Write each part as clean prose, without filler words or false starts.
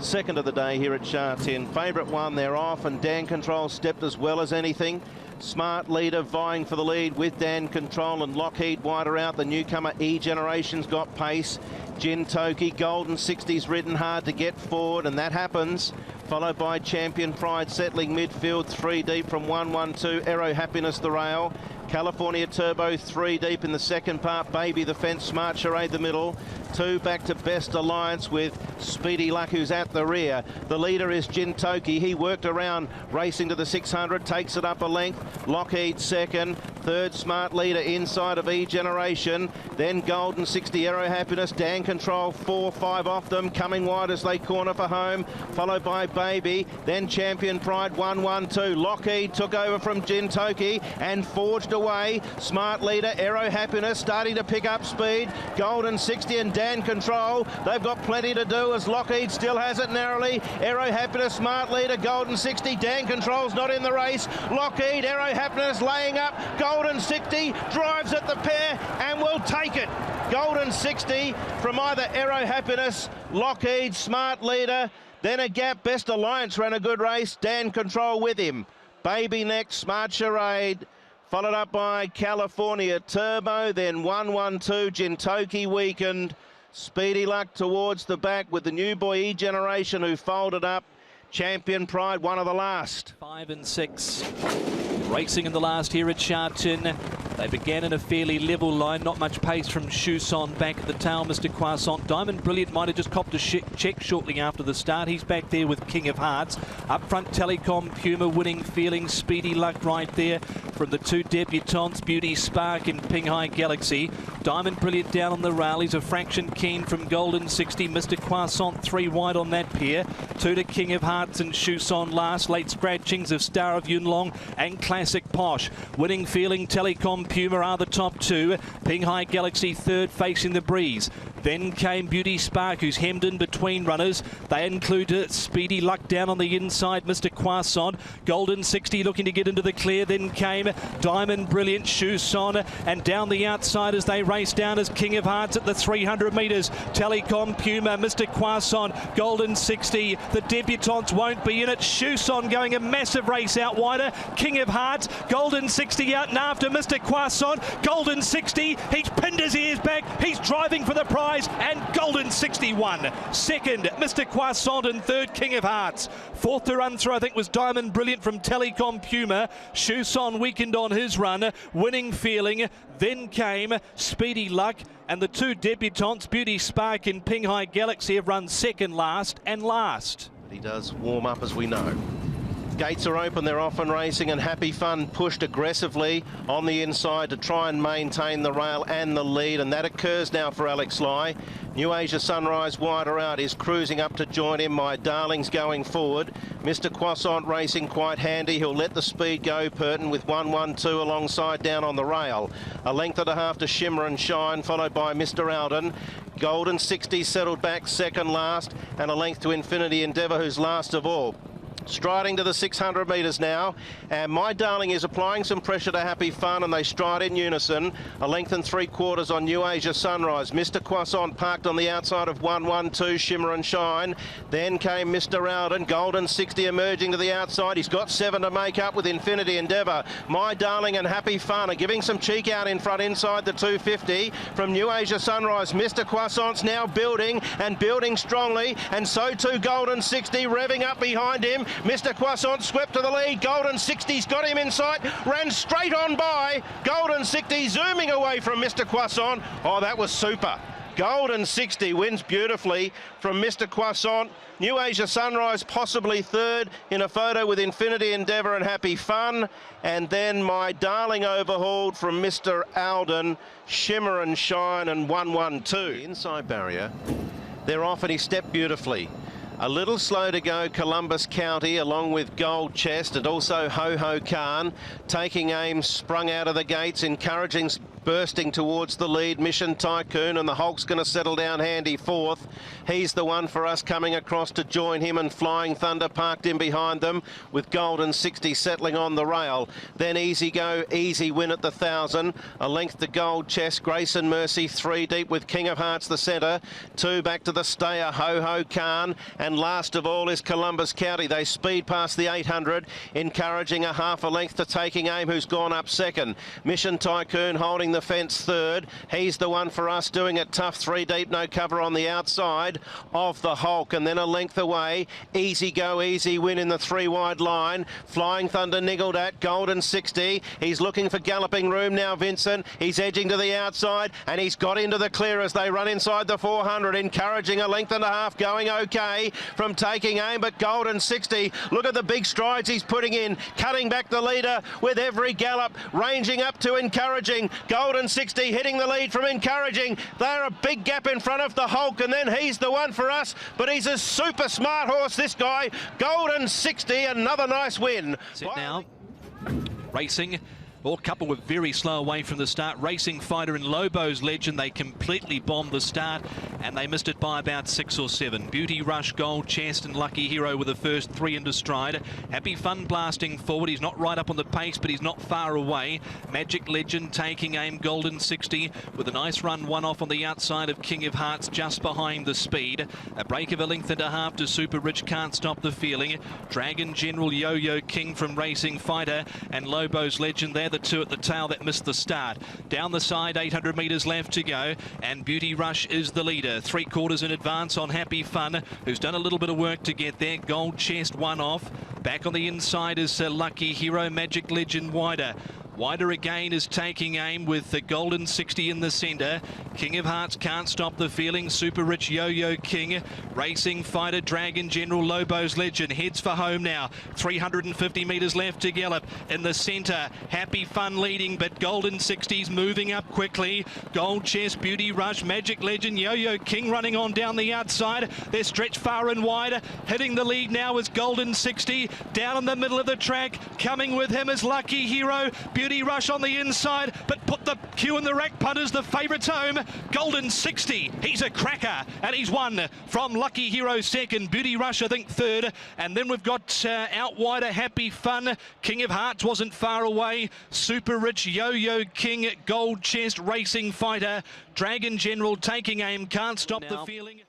second of the day here at Sha Tin. Favourite one, they're off, and Dan Control stepped as well as anything. Smart Leader vying for the lead with Dan Control, and Lockheed wider out. The newcomer E-Generation's got pace. Gin Toki, Golden 60's ridden hard to get forward, and that happens. Followed by Champion Pride settling midfield, 3 deep from 1-1-2. Aero Happiness the rail. California Turbo 3 deep in the second part. Baby the fence, Smart Charade the middle. 2 back to Best Alliance with Speedy Luck, who's at the rear. The leader is Gin Toki. He worked around, racing to the 600, takes it up a length. Lockheed second. Third, Smart Leader inside of E-Generation. Then Golden 60, Aero Happiness. Dan Control 4-5 off them, coming wide as they corner for home. Followed by Baby. Then Champion Pride 1-1-2. Lockheed took over from Gin Toki and forged away. Smart Leader, Aero Happiness starting to pick up speed. Golden 60 and Dan Control, they've got plenty to do as Lockheed still has it narrowly. Aero Happiness, Smart Leader, Golden 60. Dan Control's not in the race. Lockheed, Aero Happiness laying up. Golden 60 drives at the pair and will take it. Golden 60 from either Aero Happiness, Lockheed, Smart Leader. Then a gap. Best Alliance ran a good race. Dan Control with him. Baby next, Smart Charade. Followed up by California Turbo, then 1-1-2, Gin Toki weakened. Speedy Luck towards the back with the new boy E-Generation who folded up. Champion Pride, one of the last. 5 and 6. Racing in the last here at Sha Tin. They began in a fairly level line, not much pace from Chuson back at the tail. Mr. Croissant, Diamond Brilliant might have just copped a check shortly after the start. He's back there with King of Hearts. Up front, Telecom Puma, Winning Feeling, Speedy Luck right there from the 2 debutantes, Beauty Spark and Ping Hai Galaxy. Diamond Brilliant down on the rail. He's a fraction keen from Golden 60. Mr. Croissant 3 wide on that pair. 2 to King of Hearts and Chuson last. Late scratchings of Star of Yun Long and Classic Posh. Winning Feeling, Telecom Puma are the top 2. Ping Hai Galaxy third, facing the breeze. Then came Beauty Spark, who's hemmed in between runners. They include Speedy Luck down on the inside, Mr. Croissant. Golden 60 looking to get into the clear. Then came Diamond Brilliant, Chuson, and down the outside as they race down as King of Hearts at the 300 metres. Telecom Puma, Mr. Croissant, Golden 60. The debutantes won't be in it. Chuson going a massive race out wider. King of Hearts, Golden 60 out and after Mr. Croissant. Golden 60, he's pinned his ears back. He's driving for the prize. And Golden 61 second, Mr. Croissant, and third, King of Hearts. Fourth to run through, I think, was Diamond Brilliant from Telecom Puma. Chuson weakened on his run. Winning Feeling. Then came Speedy Luck, and the 2 debutantes, Beauty Spark and Ping Hai Galaxy, have run second, last and last. He does warm up, as we know. Gates are open, they're off and racing, and Happy Fun pushed aggressively on the inside to try and maintain the rail and the lead, and that occurs now for Alex Lai. New Asia Sunrise wider out is cruising up to join him. My Darling's going forward. Mr. Croissant racing quite handy. He'll let the speed go, Purton, with 1-1-2 alongside down on the rail. A length and a half to Shimmer and Shine, followed by Mr. Alden. Golden 60 settled back second last, and a length to Infinity Endeavour, who's last of all. Striding to the 600 metres now, and My Darling is applying some pressure to Happy Fun, and they stride in unison. A length and 3/4 on New Asia Sunrise. Mr. Croissant parked on the outside of 1-1-2, Shimmer and Shine. Then came Mr. Alden, Golden 60 emerging to the outside. He's got 7 to make up with Infinity Endeavour. My Darling and Happy Fun are giving some cheek out in front inside the 250 from New Asia Sunrise. Mr. Croissant's now building, and building strongly, and so too Golden 60 revving up behind him. Mr. Croissant swept to the lead. Golden 60's got him in sight. Ran straight on by. Golden 60 zooming away from Mr. Croissant. Oh, that was super. Golden 60 wins beautifully from Mr. Croissant. New Asia Sunrise possibly third in a photo with Infinity Endeavour and Happy Fun. And then My Darling overhauled from Mr. Alden, Shimmer and Shine, and 1-1-2. Inside barrier. They're off, and he stepped beautifully. A little slow to go, Columbus County, along with Gold Chest, and also Ho Ho Khan. Taking aim, sprung out of the gates, encouraging bursting towards the lead. Mission Tycoon, and the Hulk's going to settle down handy fourth. He's the one for us coming across to join him, and Flying Thunder parked in behind them with Golden 60 settling on the rail. Then Easy Go, Easy Win at the 1,000. A length to Gold Chest, Grace and Mercy 3 deep with King of Hearts the centre. 2 back to the stayer, Ho Ho Khan, and last of all is Columbus County. They speed past the 800, encouraging a half a length to Taking Aim, who's gone up second. Mission Tycoon holding the fence third. He's the one for us, doing it tough, 3 deep, no cover on the outside of the Hulk, and then a length away, Easy Go, Easy Win in the 3 wide line. Flying Thunder niggled at Golden 60. He's looking for galloping room now, Vincent. He's edging to the outside, and he's got into the clear as they run inside the 400, encouraging a length and a half, going okay from Taking Aim, but Golden 60, look at the big strides he's putting in, cutting back the leader with every gallop, ranging up to Encouraging. Golden 60 hitting the lead from Encouraging. They're a big gap in front of the Hulk, and then he's the one for us, but he's a super smart horse, this guy. Golden 60, another nice win. Sit now, racing. All couple were very slow away from the start. Racing Fighter and Lobo's Legend, they completely bombed the start, and they missed it by about 6 or 7. Beauty Rush, Gold Chest and Lucky Hero were the first 3 into stride. Happy Fun blasting forward. He's not right up on the pace, but he's not far away. Magic Legend, Taking Aim, Golden 60 with a nice run, 1 off on the outside of King of Hearts, just behind the speed. A break of a length and a half to Super Rich, Can't Stop the Feeling. Dragon General, Yo-Yo King from Racing Fighter and Lobo's Legend, they're the 2 at the tail that missed the start. Down the side, 800 metres left to go, and Beauty Rush is the leader. 3/4 in advance on Happy Fun, who's done a little bit of work to get there. Gold Chest 1 off. Back on the inside is Lucky Hero. Magic Legend wider. Wider again is Taking Aim with the Golden 60 in the centre. King of Hearts, Can't Stop the Feeling. Super Rich, Yo-Yo King. Racing Fighter, Dragon General, Lobo's Legend. Heads for home now. 350 metres left to gallop. In the centre, Happy Fun leading, but Golden 60's moving up quickly. Gold Chest, Beauty Rush, Magic Legend, Yo-Yo King running on down the outside. They're stretched far and wide. Hitting the lead now is Golden 60. Down in the middle of the track. Coming with him is Lucky Hero. Beauty Rush on the inside, but put the cue in the rack. Punters the favourites home. Golden 60, he's a cracker, and he's won from Lucky Hero second. Beauty Rush, I think, third. And then we've got out wider Happy Fun. King of Hearts wasn't far away. Super Rich, Yo-Yo King, Gold Chest, Racing Fighter, Dragon General, Taking Aim, Can't Stop the Feeling.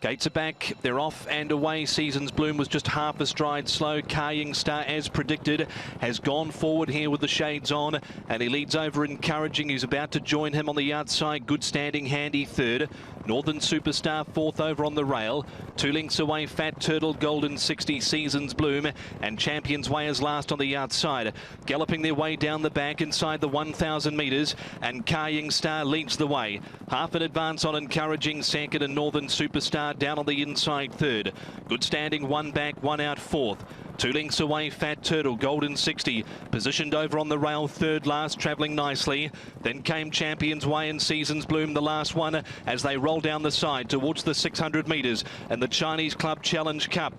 Gates are back, they're off and away. Season's Bloom was just half a stride slow. Carrying Star, as predicted, has gone forward here with the shades on, and he leads over Encouraging. He's about to join him on the outside. Good standing, Handy third. Northern Superstar fourth over on the rail. 2 lengths away, Fat Turtle, Golden 60, Season's Bloom, and Champion's Way is last on the outside. Galloping their way down the back inside the 1,000 metres, and Carrying Star leads the way. Half in advance on Encouraging second, and Northern Superstar down on the inside third. Good standing, 1 back, 1 out fourth. 2 lengths away, Fat Turtle, Golden 60, positioned over on the rail, third last, travelling nicely. Then came Champion's Way and Season's Bloom, the last one, as they roll down the side towards the 600 metres and the Chinese Club Challenge Cup,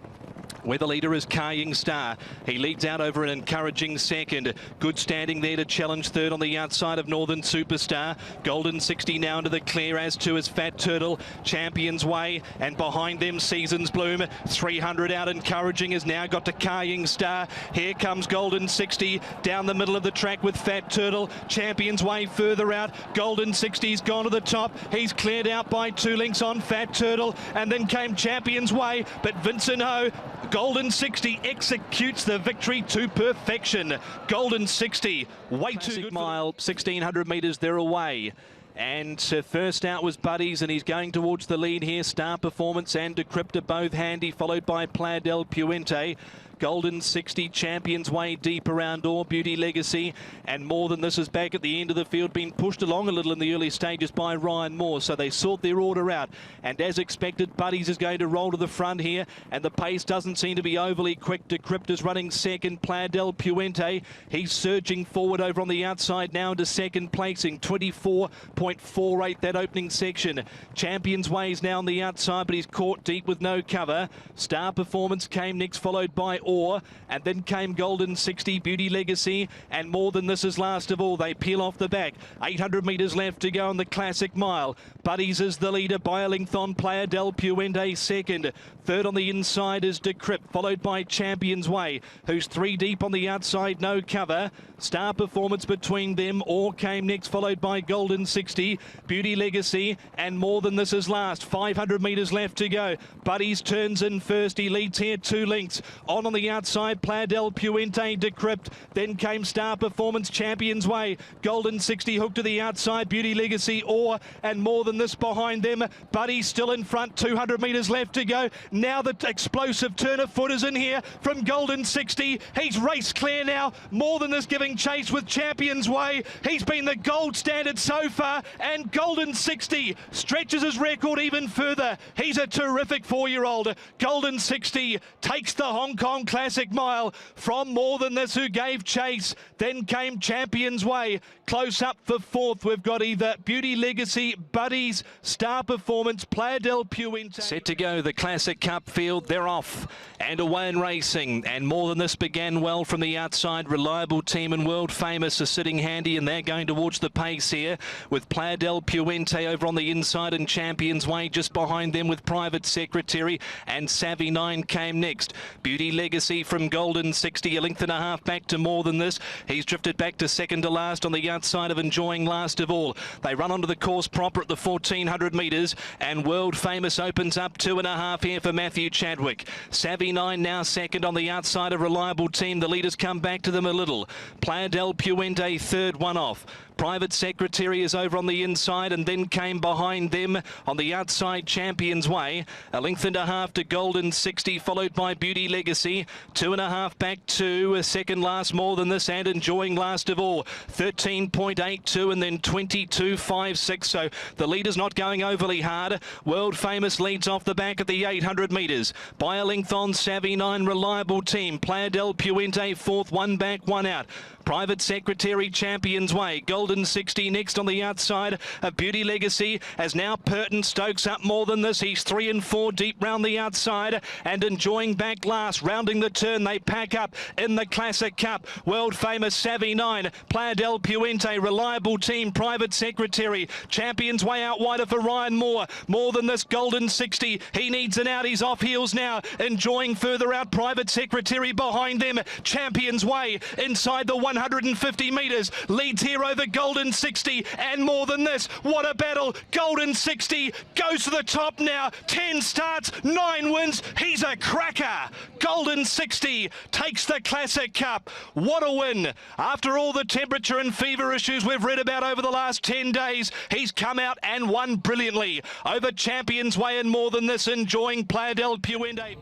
where the leader is Carrying Star. He leads out over an Encouraging second. Good standing there to challenge third on the outside of Northern Superstar. Golden 60 now into the clear, as to his Fat Turtle, Champion's Way, and behind them Season's Bloom. 300 out, Encouraging has now got to Carrying Star. Here comes Golden 60 down the middle of the track with Fat Turtle. Champion's Way further out. Golden 60's gone to the top. He's cleared out by 2 lengths on Fat Turtle, and then came Champion's Way, but Vincent Ho, Golden 60 executes the victory to perfection. Golden 60, way too good. Mile, 1,600 metres, they're away. And first out was Buddies, and he's going towards the lead here. Star Performance and Decryptor both handy, followed by Playa del Puente. Golden 60, Champion's Way deep around All Beauty Legacy, and More Than This is back at the end of the field, being pushed along a little in the early stages by Ryan Moore, so they sort their order out. And as expected, Buddies is going to roll to the front here, and the pace doesn't seem to be overly quick. Decryptor's running second. Playa del Puente, he's surging forward over on the outside now into second placing, 24.48 that opening section. Champion's Way is now on the outside, but he's caught deep with no cover. Star Performance came next, followed by Or, and then came Golden 60, Beauty Legacy, and More Than This is last of all. They peel off the back. 800 metres left to go on the Classic Mile. Buddies is the leader by a length on Playa del Puente second. Third on the inside is Decrypt, followed by Champions Way, who's 3 deep on the outside, no cover. Star Performance between them. Or came next, followed by Golden 60, Beauty Legacy, and More Than This is last. 500 metres left to go. Buddies turns in first. He leads here 2 lengths. On the outside, Playa del Puente, Decrypt. Then came Star Performance, Champions Way. Golden 60 hooked to the outside, Beauty Legacy, Or, and More Than This behind them. Buddies still in front, 200 metres left to go. Now the explosive turn of foot is in here from Golden 60. He's race clear now. More Than This giving chase with Champions Way. He's been the gold standard so far, and Golden 60 stretches his record even further. He's a terrific 4-year-old. Golden 60 takes the Hong Kong Classic Mile from More Than This, who gave chase. Then came Champions Way. Close up for fourth, we've got either Beauty Legacy, Buddies, Star Performance, Playa del Puente. Set to go, the Classic Cup field, they're off and away in racing. And More Than This began well from the outside. Reliable Team and World Famous are sitting handy, and they're going towards the pace here with Playa del Puente over on the inside and Champions Way just behind them with Private Secretary, and Savvy 9 came next. Beauty Legacy from Golden 60, a length and a half back to More Than This. He's drifted back to second to last on the outside of Enjoying last of all. They run onto the course proper at the 1400 metres, and World Famous opens up 2.5 here for Matthew Chadwick. Savvy 9 now second on the outside of Reliable Team. The leaders come back to them a little. Playa del Puente third, one off. Private Secretary is over on the inside, and then came behind them on the outside Champions Way. A length and a half to Golden 60, followed by Beauty Legacy. 2.5 back to second last More Than This, and Enjoying last of all. 13.82 and then 22.56. So the leader's not going overly hard. World Famous leads off the back at the 800 metres. By a length on Savvy 9, Reliable Team. Playa del Puente fourth, 1 back, 1 out. Private Secretary, Champions Way. Golden 60 next on the outside of Beauty Legacy, as now Purton Stokes up More Than This. He's 3 and 4 deep round the outside, and Enjoying back last. Rounding the turn, they pack up in the Classic Cup. World Famous, Savvy 9, Playa del Puente, Reliable Team, Private Secretary. Champions Way out wider for Ryan Moore. More Than This, Golden 60. He needs an out. He's off heels now. Enjoying further out. Private Secretary behind them. Champions Way inside the 150 metres. Leads here over Golden 60 and More Than This. What a battle. Golden 60 goes to the top now. 10 starts, 9 wins. He's a cracker. Golden 60 takes the Classic Cup. What a win. After all the temperature and fever issues we've read about over the last 10 days, he's come out and won brilliantly over Champions Way and More Than This. Enjoying Playa del Puente.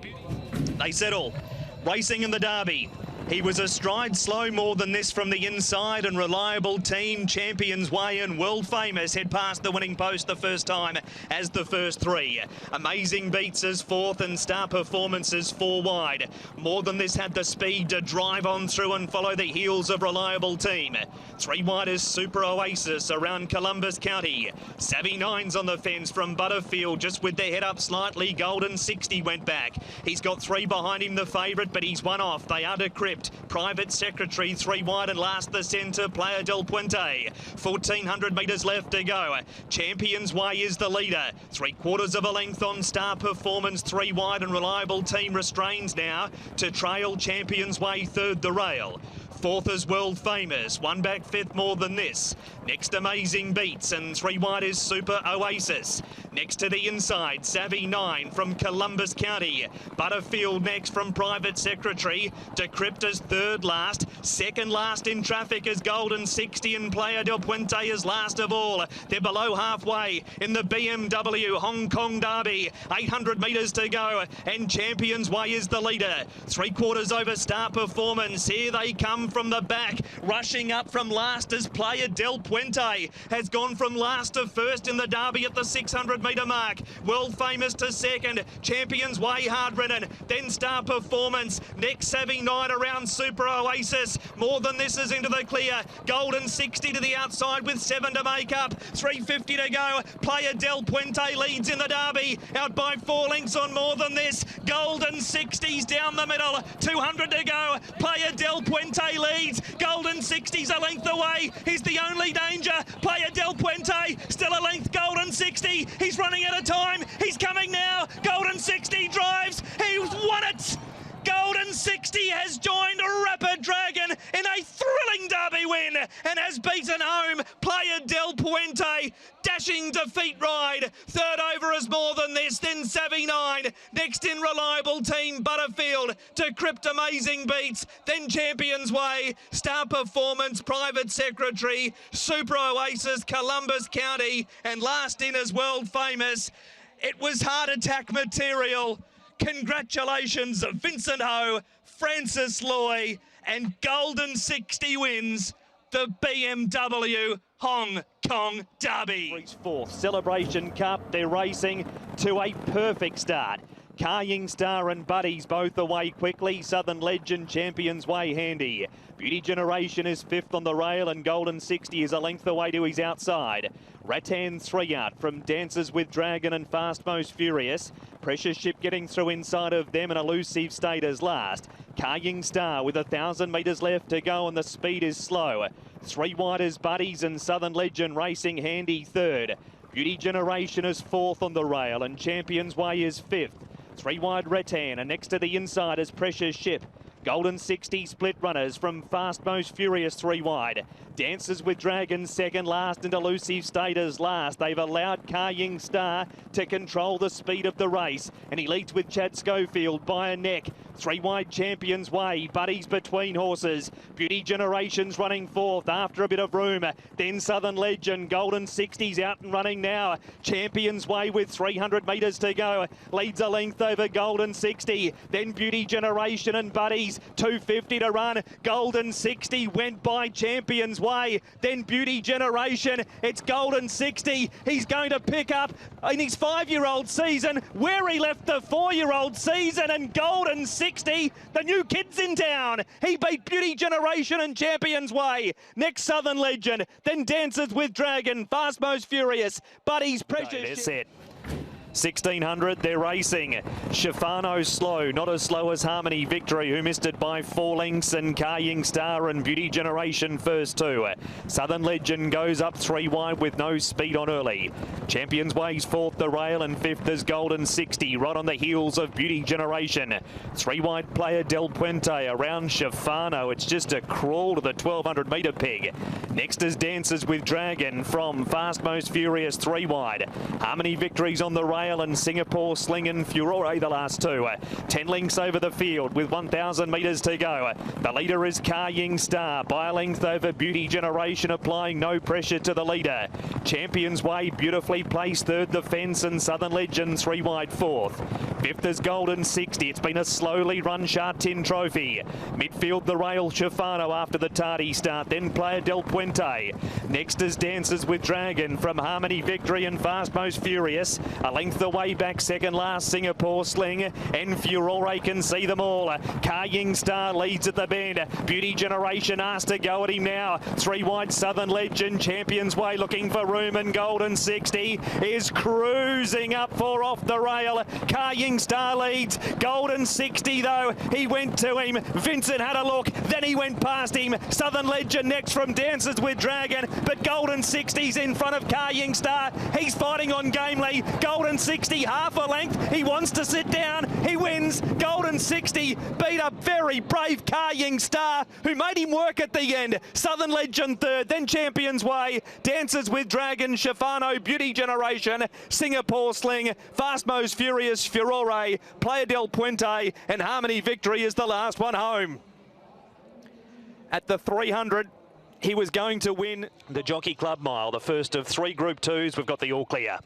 They settle. Racing in the Derby. He was a stride slow More Than This from the inside, and Reliable Team, Champions Way and World Famous head past the winning post the first time as the first 3. Amazing Beats as fourth, and Star Performances 4 wide. More Than This had the speed to drive on through and follow the heels of Reliable Team. 3 wide is Super Oasis around Columbus County. Savvy 9's on the fence from Butterfield, just with their head up slightly. Golden 60 went back. He's got 3 behind him, the favourite, but he's 1 off. They are Decrypt. Private Secretary 3 wide, and last the centre, Playa del Puente. 1400 metres left to go. Champions Way is the leader. 3/4 of a length on Star Performance, 3 wide, and Reliable Team restrains now to trail Champions Way third the rail. 4th is World Famous, 1 back 5th More Than This. Next Amazing Beats, and 3 wide is Super Oasis. Next to the inside, Savvy 9 from Columbus County. Butterfield next from Private Secretary. Decrypt is 3rd last. 2nd last in traffic is Golden 60, and Playa del Puente is last of all. They're below halfway in the BMW Hong Kong Derby. 800 metres to go, and Champions Way is the leader. 3/4 over Star Performance. Here they come from the back. Rushing up from last is Playa del Puente. Puente has gone from last to first in the Derby at the 600-metre mark. World Famous to second. Champions Way hard ridden. Then Star Performance. Next Savvy 9 around Super Oasis. More Than This is into the clear. Golden 60 to the outside with 7 to make up. 350 to go. Player Del Puente leads in the Derby. Out by 4 lengths on More Than This. Golden 60s down the middle. 200 to go. Player Del Puente leads. Golden 60s a length away. He's the only danger. Player Del Puente still a length. Golden 60. He's running out of time. He's coming now. Golden 60 drives. He's won it. Golden 60 has joined Rapid Dragon in a thrilling Derby win and has beaten home Player Del Puente. Dashing defeat ride. Third over is More Than This, then Savvy 9. Next in Reliable Team Butterfield to Crypt Amazing Beats, then Champions Way, Star Performance, Private Secretary, Super Oasis, Columbus County, and last in is World Famous. It was heart attack material. Congratulations, Vincent Ho, Francis Loy, and Golden 60 wins the BMW Hong Kong Derby. Fourth Celebration Cup, they're racing to a perfect start. Carrying Star and Buddies both away quickly. Southern Legend, Champions Way handy. Beauty Generation is fifth on the rail and Golden 60 is a length away to his outside. Rattan 3 out from Dances with Dragon and Fast Most Furious. Precious Ship getting through inside of them and Elusive State is last. Carrying Star with 1,000 metres left to go and the speed is slow. 3 wide is Buddies and Southern Legend racing handy third. Beauty Generation is fourth on the rail and Champions Way is fifth. 3 wide Rattan and next to the inside is Precious Ship. Golden 60 split runners from Fast Most Furious 3 wide. Dances with Dragon second last and Elusive State is last. They've allowed Carrying Star to control the speed of the race and he leads with Chad Schofield by a neck. 3 wide Champions Way, Buddies between horses. Beauty Generation's running fourth after a bit of room. Then Southern Legend, Golden 60's out and running now. Champions Way with 300 metres to go. Leads a length over Golden 60. Then Beauty Generation and Buddies, 250 to run. Golden 60 went by Champions Way. Then Beauty Generation, it's Golden 60. He's going to pick up in his 5-year-old season where he left the 4-year-old season, and Golden 60, the new kids in town. He beat Beauty Generation and Champions Way. Next Southern Legend, then Dances with Dragon, Fast Most Furious, Buddies, Precious. That's it. 1600, they're racing. Shafano slow, not as slow as Harmony Victory, who missed it by 4 lengths, and Carrying Star and Beauty Generation first 2. Southern Legend goes up 3 wide with no speed on early. Champions Way's fourth the rail and fifth is Golden 60, right on the heels of Beauty Generation. 3 wide Player Del Puente around Shafano. It's just a crawl to the 1200 metre peg. Next is Dances with Dragon from Fast Most Furious 3 wide. Harmony Victory's on the rail and Singapore Sling and Furore the last 2. 10 lengths over the field with 1,000 metres to go. The leader is Carrying Star by a length over Beauty Generation, applying no pressure to the leader. Champions Way beautifully placed third the fence and Southern Legend 3 wide fourth. Fifth is Golden 60. It's been a slowly run Tin Trophy. Midfield the rail Shafano after the tardy start, then Player Del Puente. Next is Dances with Dragon from Harmony Victory and Fast Most Furious. A length the way back second last Singapore Sling and Furore can see them all. Carrying Star leads at the bend. Beauty Generation asked to go at him now. 3 wide Southern Legend, Champions Way looking for room, and Golden 60 is cruising up 4 off the rail. Carrying Star leads. Golden 60 though, he went to him. Vincent had a look, then he went past him. Southern Legend next from Dances with Dragon, but Golden 60's in front of Carrying Star. He's fighting on gamely. Golden 60 half a length. He wants to sit down. He wins. Golden 60 beat a very brave Carrying Star, who made him work at the end. Southern Legend third, then Champions Way, Dances with Dragon, Shafano, Beauty Generation, Singapore Sling, Fast Most Furious, Furore, Player Del Puente, and Harmony Victory is the last one home. At the 300, he was going to win the Jockey Club Mile, the first of 3 Group 2s. We've got the all clear.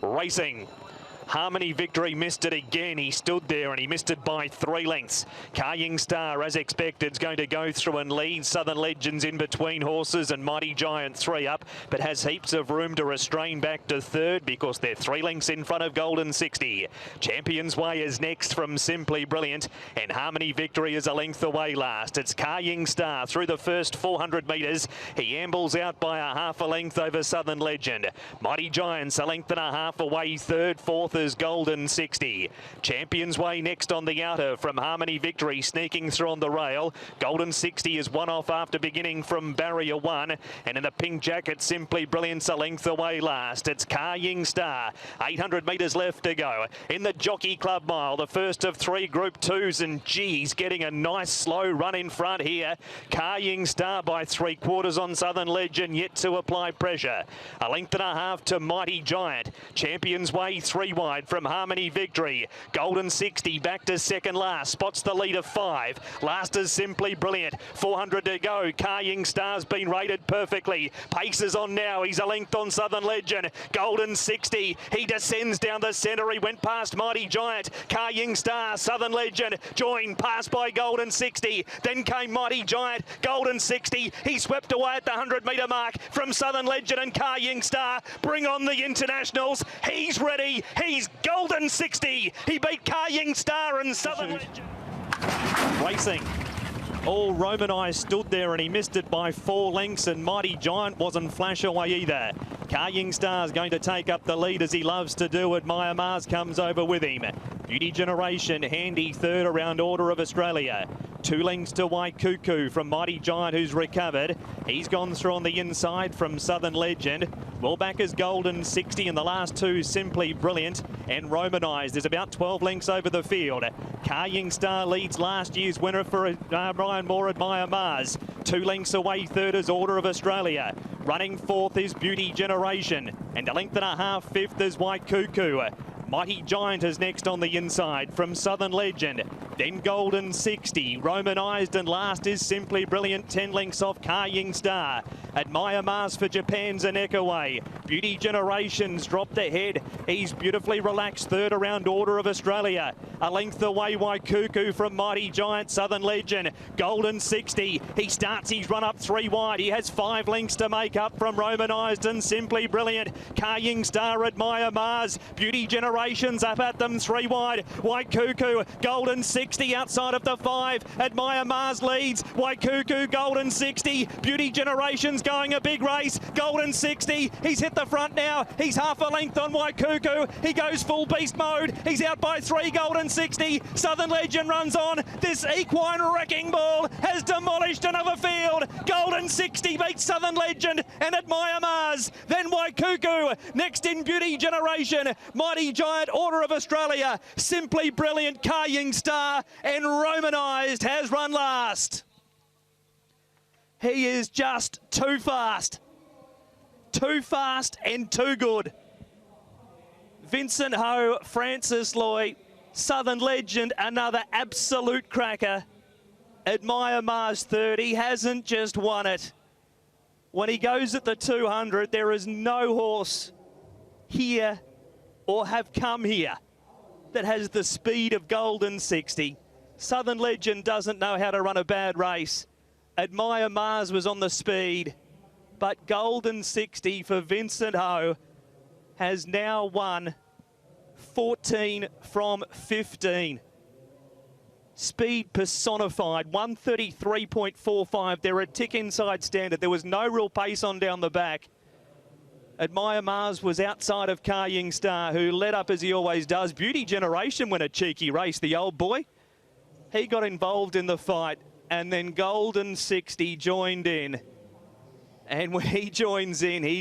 Racing Harmony Victory missed it again. He stood there and he missed it by 3 lengths. Carrying Star, as expected, is going to go through and lead. Southern Legends in between horses and Mighty Giant 3 up, but has heaps of room to restrain back to third because they're 3 lengths in front of Golden 60. Champions Way is next from Simply Brilliant, and Harmony Victory is a length away last. It's Carrying Star through the first 400 metres. He ambles out by a half a length over Southern Legend. Mighty Giants a length and a half away third. Fourth is Golden 60. Champions Way next on the outer from Harmony Victory, sneaking through on the rail. Golden 60 is one off after beginning from barrier 1, and in the pink jacket Simply Brilliant's a length away last. It's Carrying Star. 800 metres left to go in the Jockey Club Mile, the first of 3 Group 2s, and geez, getting a nice slow run in front here. Carrying Star by 3/4 on Southern Legend, yet to apply pressure. A length and a half to Mighty Giant. Champions Way 3 wide from Harmony Victory. Golden 60 back to second last, spots the lead of 5. Last is Simply Brilliant. 400 to go. Carrying Star's been rated perfectly. Pace is on now. He's a length on Southern Legend. Golden 60. He descends down the centre. He went past Mighty Giant. Carrying Star, Southern Legend, joined, passed by Golden 60. Then came Mighty Giant. Golden 60. He swept away at the 100-metre mark from Southern Legend and Carrying Star. Bring on the internationals. He's ready. He's Golden 60. He beat Carrying Star and Southern Legend. Racing. All Romanised stood there and he missed it by 4 lengths, and Mighty Giant wasn't flash away either. Carrying Star's going to take up the lead as he loves to do. Admire Mars comes over with him. Beauty Generation handy third around Order of Australia. 2 lengths to White Cuckoo from Mighty Giant, who's recovered. He's gone through on the inside from Southern Legend. Well back is Golden 60, and the last 2 Simply Brilliant and Romanised. There's about 12 lengths over the field. Carrying Star leads last year's winner for Brian Moore, Admire Mars. 2 lengths away third is Order of Australia. Running fourth is Beauty Generation, and a length and a half fifth is White Cuckoo. Mighty Giant is next on the inside from Southern Legend. Then Golden 60. Romanised, and last is Simply Brilliant, 10 lengths off Carrying Star. Admire Mars for Japan's a neck away. Beauty Generations dropped ahead. He's beautifully relaxed third around Order of Australia. A length away White Cuckoo from Mighty Giant, Southern Legend. Golden 60. He starts his run up 3 wide. He has 5 lengths to make up from Romanised and Simply Brilliant. Carrying Star, Admire Mars. Beauty Generations up at them 3 wide. White Cuckoo, Golden 60 outside of the 5. Admire Mars leads. White Cuckoo, Golden 60. Beauty Generations going a big race. Golden 60. He's hit the front now. He's half a length on White Cuckoo. He goes full beast mode. He's out by 3. Golden 60. Southern Legend runs on. This equine wrecking ball has demolished another field. Golden 60 beats Southern Legend and Admire Mars. Then White Cuckoo. Next in Beauty Generation. Mighty Giant, Order of Australia. Simply Brilliant, Carrying Star, and Romanised has run last. He is just too fast. Too fast and too good. Vincent Ho, Francis Loy, Southern Legend, another absolute cracker. Admire Mars third. He hasn't just won it. When he goes at the 200, there is no horse here or have come here that has the speed of Golden 60. Southern Legend doesn't know how to run a bad race. Admire Mars was on the speed, but Golden 60 for Vincent Ho has now won 14 from 15. Speed personified, 133.45. They're a tick inside standard. There was no real pace on down the back. Admire Mars was outside of Carrying Star, who led up as he always does. Beauty Generation went a cheeky race, the old boy. He got involved in the fight, and then Golden 60 joined in. And when he joins in, he